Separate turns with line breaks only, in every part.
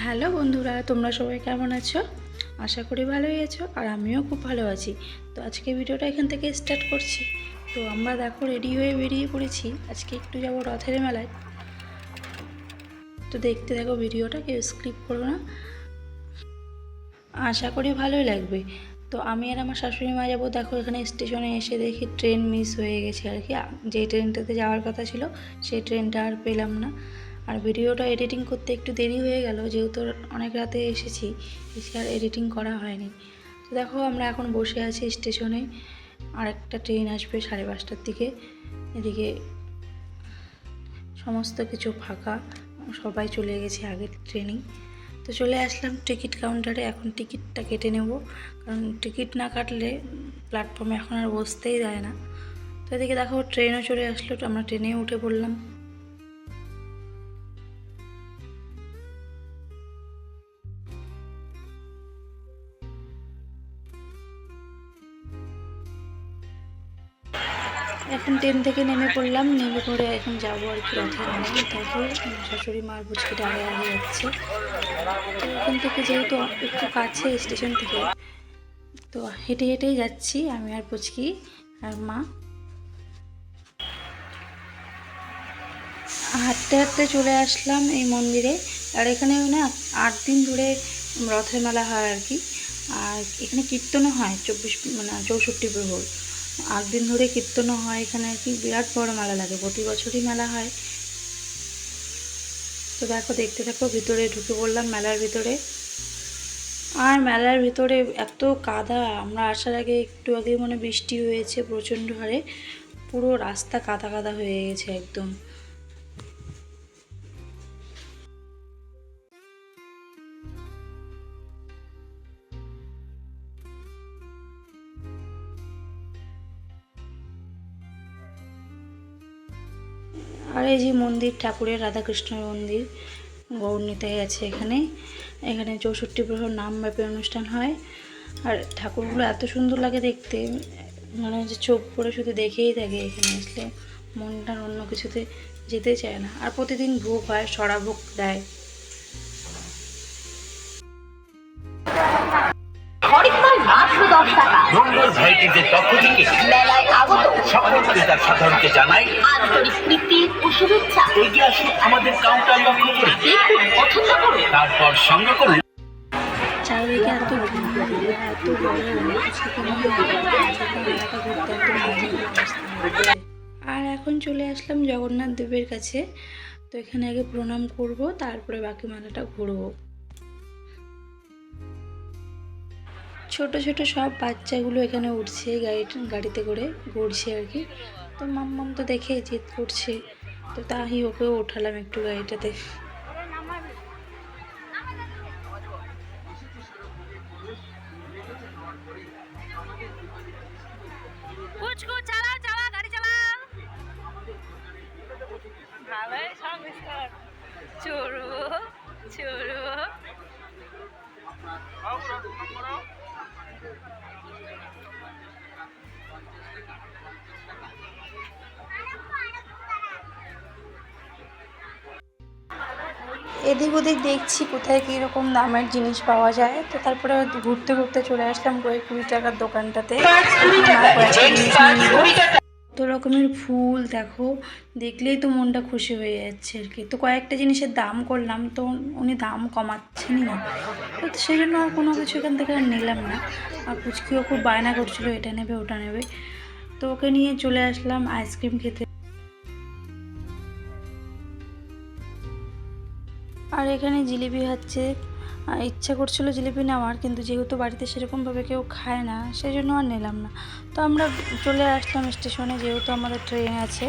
Hello বন্ধুরা, তোমরা সবাই কেমন আছো? আশা করি ভালোই আছো, আর আমিও খুব ভালো আছি। তো আজকে ভিডিওটা এখান থেকে স্টার্ট করছি। তো আমরা দেখো রেডি হয়ে বেরিয়ে পড়েছি, আজকে একটু যাবো রথের মেলায়। তো দেখতে দেখো ভিডিওটা, কেউ স্কিপ করো না, আশা করি ভালোই লাগবে। তো আমি আর আমার শাশুড়ি মা যাবো। দেখো এখানে স্টেশনে এসে দেখি ট্রেন মিস হয়ে গেছে আর কি। যে ট্রেনটাতে যাওয়ার কথা ছিল সেই ট্রেনটা আর পেলাম না। আর ভিডিওটা এডিটিং করতে একটু দেরি হয়ে গেল, যেহেতু অনেক রাতে এসেছি, এসে আর এডিটিং করা হয়নি। তো দেখো আমরা এখন বসে আছি স্টেশনে, আর একটা ট্রেন আসবে 5:30টার দিকে। এদিকে সমস্ত কিছু ফাঁকা, সবাই চলে গেছে আগের ট্রেনেই। তো চলে আসলাম টিকিট কাউন্টারে, এখন টিকিটটা কেটে নেব, কারণ টিকিট না কাটলে প্ল্যাটফর্মে এখন আর বসতেই দেয় না। তো এদিকে দেখো ট্রেনও চলে আসলো, তো আমরা ট্রেনে উঠে পড়লাম। এখন ট্রেন থেকে নেমে পড়লাম, নেমে পড়ে এখন যাবো আর কি রথের মেলায়। দেখো শাশুড়ি মার বুঝকিটা আগে আগে যাচ্ছে। তো এখান থেকে যেহেতু একটু কাছে স্টেশন থেকে, তো হেঁটে হেঁটেই যাচ্ছি আমি আর পুচকি আর মা। হাঁটতে হাঁটতে চলে আসলাম এই মন্দিরে। আর এখানে না 8 দিন ধরে রথের মেলা হয় আর কি। আর এখানে কীর্তনও হয় 64 প্রহর, 8 দিন ধরে কীর্তনও হয় এখানে আর কি। বিরাট বড় মেলা লাগে, প্রতি বছরই মেলা হয়। তো দেখো দেখতে থাকো, ভিতরে ঢুকে পড়লাম মেলার ভিতরে। আর মেলার ভিতরে এত কাদা, আমরা আসার আগে একটু আগে বৃষ্টি হয়েছে প্রচণ্ড হারে, পুরো রাস্তা কাদা কাদা হয়ে গেছে একদম। আর এই যে মন্দির, ঠাকুরের রাধাকৃষ্ণের মন্দির, গৌরনীতাই আছে এখানে। এখানে 64 প্রহর নামব্যাপী অনুষ্ঠান হয়। আর ঠাকুরগুলো এত সুন্দর লাগে দেখতে, মনে হচ্ছে চোখ পড়ে শুধু দেখেই থাকে। এখানে আসলে মনটা অন্য কিছুতে যেতে চায় না। আর প্রতিদিন ভোগ হয়, সরা ভোগ দেয়।
মঙ্গল ভাইটিদের পক্ষ থেকে মেলায় আগত সকল ক্রেতার সাধারণকে জানাই আন্তরিক প্রীতি ও শুভেচ্ছা। এগিয়ে আসুন আমাদের কাউন্টার লক্ষ্য করে, দেখুন, পছন্দ করুন, তারপর সঙ্গে করুন।
চারিদিকে এত এত বড়, আর এখন চলে আসলাম জগন্নাথ দেবের কাছে। তো এখানে আগে প্রণাম করব, তারপরে বাকি মেলাটা ঘুরবো। ছোট ছোট সব বাচ্চাগুলো এখানে উঠছে, গাড়িতে করে ঘুরছে আর কি। তো মাম্মাম তো দেখে জিদ করছে, তো তাই ওকেও ওঠালাম একটু গাড়িটাতে। গাড়ি চালাও, ভালোই সংস্কার, চড়বো চড়বো। এদিক ওদিক দেখছি কোথায় কীরকম দামের জিনিস পাওয়া যায়। তো তারপরে ঘুরতে ঘুরতে চলে আসলাম কয়েক 20 টাকার দোকানটাতে। কত রকমের ফুল দেখো, দেখলেই তো মনটা খুশি হয়ে যাচ্ছে আর কি। তো কয়েকটা জিনিসের দাম করলাম, তো উনি দাম কমাচ্ছেনই না, তো সেই জন্য আর কোনো কিছু এখান থেকে আর নিলাম না। আর পুচকিও খুব বায়না করছিল এটা নেবে ওটা নেবে, তো ওকে নিয়ে চলে আসলাম আইসক্রিম খেতে। আর এখানে জিলিপি খাচ্ছে, ইচ্ছা করছিল জিলিপি নেওয়ার, কিন্তু যেহেতু বাড়িতে সেরকমভাবে কেউ খায় না, সেই জন্য আর নিলাম না। তো আমরা চলে আসলাম স্টেশনে, যেহেতু আমাদের ট্রেন আছে।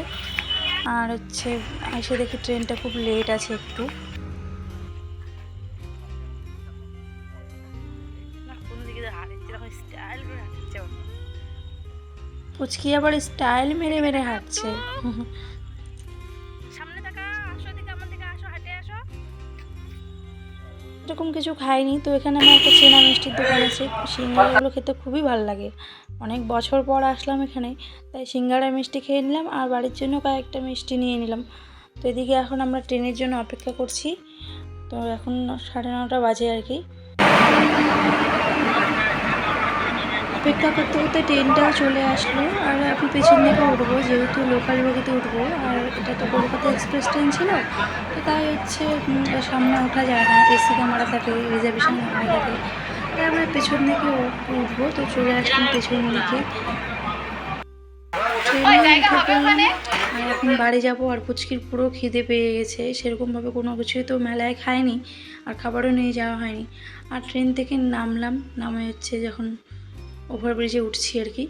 আর এসে দেখি ট্রেনটা খুব লেট আছে একটু। পুচকি আবার স্টাইল মেরে মেরে হাঁটছে। এরকম কিছু খাইনি। তো এখানে আমার একটা চেনা মিষ্টির দোকান আছে, সিঙ্গারাগুলো খেতে খুবই ভালো লাগে। অনেক বছর পর আসলাম এখানে, তাই সিঙ্গারা মিষ্টি খেয়ে নিলাম, আর বাড়ির জন্য কয়েকটা মিষ্টি নিয়ে নিলাম। তো এদিকে এখন আমরা ট্রেনের জন্য অপেক্ষা করছি। তো এখন 9:30 বাজে আর কি। অপেক্ষা করতে করতে ট্রেনটাও চলে আসলো, আর এখন পেছন দিকে উঠবো, যেহেতু লোকাল বগিতে উঠবো, আর এটা তো কলকাতা এক্সপ্রেস ট্রেন ছিল, তো তাই হচ্ছে সামনে ওঠা যায় না, এসি ক্যামেরা থাকে, রিজার্ভেশন ক্যামেরা থাকে, তাই আমরা পেছন দিকে উঠবো। তো চলে আসলাম পেছন দিকে, ট্রেনে উঠে পড়লাম। আর এখন বাড়ি যাব, আর পুচকির পুরো খিদে পেয়ে গেছে, সেরকমভাবে কোনো কিছুই তো মেলায় খায়নি, আর খাবারও নিয়ে যাওয়া হয়নি। আর ট্রেন থেকে নামলাম, নামে হচ্ছে যখন ওভারব্রিজে উঠছি আর কি।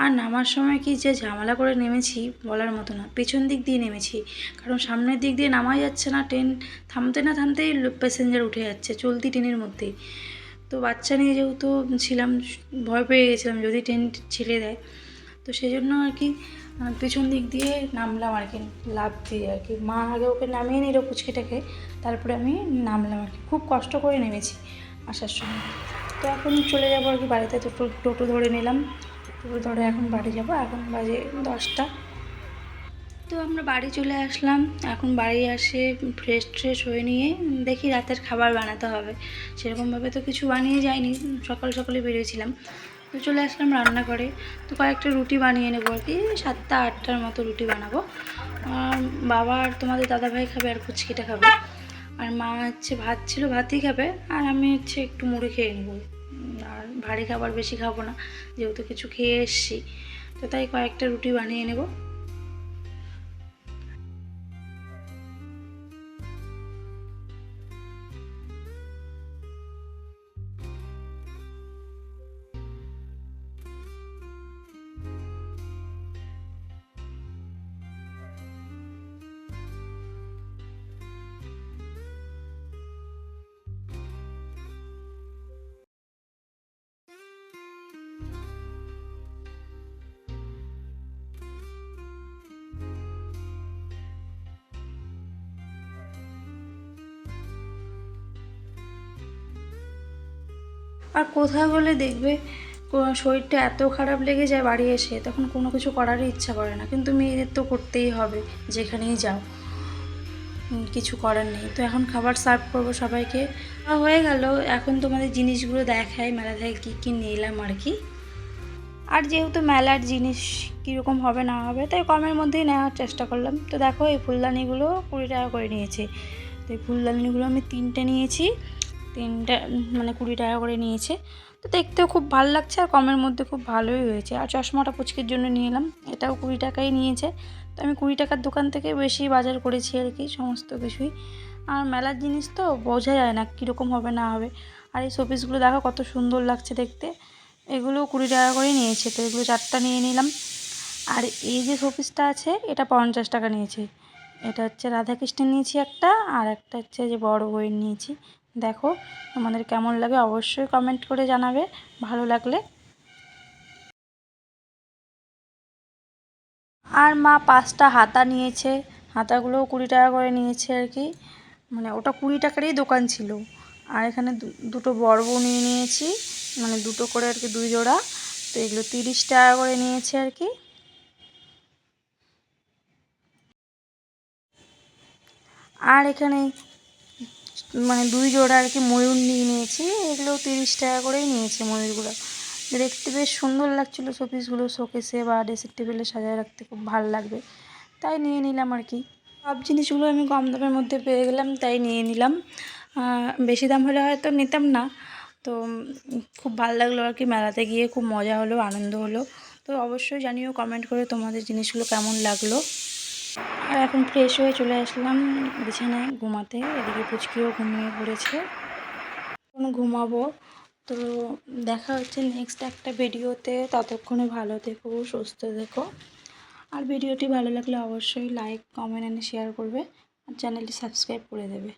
আর নামার সময় কি যে ঝামেলা করে নেমেছি বলার মতো না, পেছন দিক দিয়ে নেমেছি, কারণ সামনের দিক দিয়ে নামাই যাচ্ছে না, ট্রেন থামতে না থামতেই প্যাসেঞ্জার উঠে যাচ্ছে চলতি ট্রেনের মধ্যেই। তো বাচ্চা নিয়ে যেহেতু ছিলাম, ভয় পেয়ে গেছিলাম যদি ট্রেন ছেড়ে দেয়, তো সেই জন্য আর কি পেছন দিক দিয়ে নামলাম আর কি, লাফ দিয়ে আর কি। মা আগে ওকে নামিয়ে নিল পুচকিটাকে, তারপরে আমি নামলাম আর কি, খুব কষ্ট করে নেমেছি আসার সময়। তো এখন চলে যাবো আর কি বাড়িতে, তো টোটো ধরে নিলাম, টোটো ধরে এখন বাড়ি যাব, এখন বাজে 10টা। তো আমরা বাড়ি চলে আসলাম, এখন বাড়ি আসে ফ্রেশ হয়ে নিয়ে দেখি রাতের খাবার বানাতে হবে। সেরকমভাবে তো কিছু বানিয়ে যায়নি, সকাল সকালে বেরিয়েছিলাম, তো চলে আসলাম রান্নাঘরে। তো কয়েকটা রুটি বানিয়ে নেবো আর কি, 7টা-8টার মতো রুটি বানাবো। আর বাবা আর তোমাদের দাদাভাই খাবে, আর পুচকিটা খাবে, আর মা হচ্ছে ভাত ছিল, ভাতই খাবে, আর আমি হচ্ছে একটু মুড়ি খেয়ে নেবো। আর ভারী খাবার বেশি খাবো না, যেহেতু কিছু খেয়ে এসছি, তো তাই কয়েকটা রুটি বানিয়ে নেব। আর কোথাও গেলে দেখবে শরীরটা এত খারাপ লেগে যায় বাড়ি এসে, তখন কোনো কিছু করারই ইচ্ছা করে না, কিন্তু মেয়েদের তো করতেই হবে যেখানেই যাও, কিছু করার নেই। তো এখন খাবার সার্ভ করবো সবাইকে, হয়ে গেল। এখন তোমাদের জিনিসগুলো দেখাই মেলা থেকে কী কী নিলাম আর কি। আর যেহেতু মেলার জিনিস কীরকম হবে না হবে, তাই কমের মধ্যেই নেওয়ার চেষ্টা করলাম। তো দেখো এই ফুলদানিগুলো 20 টাকা করে নিয়েছে, তো এই ফুলদানিগুলো আমি 3টে নিয়েছি, 3টে মানে 20 টাকা করে নিয়েছে। তো দেখতেও খুব ভালো লাগছে, আর কমের মধ্যে খুব ভালোই হয়েছে। আর চশমাটা পুচকির জন্য নিয়ে এলাম, এটাও 20 টাকাই নিয়েছে। তো আমি 20 টাকার দোকান থেকে বেশি বাজার করেছি আর কি, সমস্ত কিছুই। আর মেলার জিনিস তো বোঝা যায় না কীরকম হবে না হবে। আর এই শোপিসগুলো দেখো কত সুন্দর লাগছে দেখতে, এগুলো 20 টাকা করে নিয়েছে, তো এগুলো 4টা নিয়ে নিলাম। আর এই যে শোপিসটা আছে এটা 50 টাকা নিয়েছে, এটা হচ্ছে রাধাকৃষ্ণের নিয়েছি একটা, আর একটা হচ্ছে যে বড় বইয়ের নিয়েছি। দেখো তোমাদের কেমন লাগে অবশ্যই কমেন্ট করে জানাবে, ভালো লাগলে। আর মা 5টা হাতা নিয়েছে, হাতাগুলোও 20 টাকা করে নিয়েছে আর কি, মানে ওটা 20 টাকারই দোকান ছিল। আর এখানে দুটো বড় বউ নিয়ে নিয়েছি, মানে দুটো করে আর কি, 2 জোড়া, তো এগুলো 30 টাকা করে নিয়েছে আর কি। আর এখানে মানে 2 জোড়া আর কি ময়ূর নিয়ে নিয়েছি, এগুলোও 30 টাকা করেই নিয়েছে ময়ূরগুলো। দেখতে বেশ সুন্দর লাগছিলো শোপিসগুলো, শোকেসে বা ড্রেসিং টেবিলে সাজায় রাখতে খুব ভালো লাগবে, তাই নিয়ে নিলাম আর কি। সব জিনিসগুলো আমি কম দামের মধ্যে পেয়ে গেলাম, তাই নিয়ে নিলাম। বেশি দাম হলে হয়তো নিতাম না। তো খুব ভালো লাগলো আর কি, মেলাতে গিয়ে খুব মজা হলো, আনন্দ হলো। তো অবশ্যই জানিও কমেন্ট করে তোমাদের জিনিসগুলো কেমন লাগলো। আর এখন ফ্রেশ হয়ে চলে আসলাম বিছানায় ঘুমাতে, এদিকে পুচকিও ঘুমিয়ে পড়েছে, এখন ঘুমাবো। তো দেখা হচ্ছে নেক্সট একটা ভিডিওতে, ততক্ষণে ভালো থেকো, সুস্থ থেকো। আর ভিডিওটি ভালো লাগলে অবশ্যই লাইক, কমেন্ট এন্ড শেয়ার করবে, আর চ্যানেলটি সাবস্ক্রাইব করে দেবে।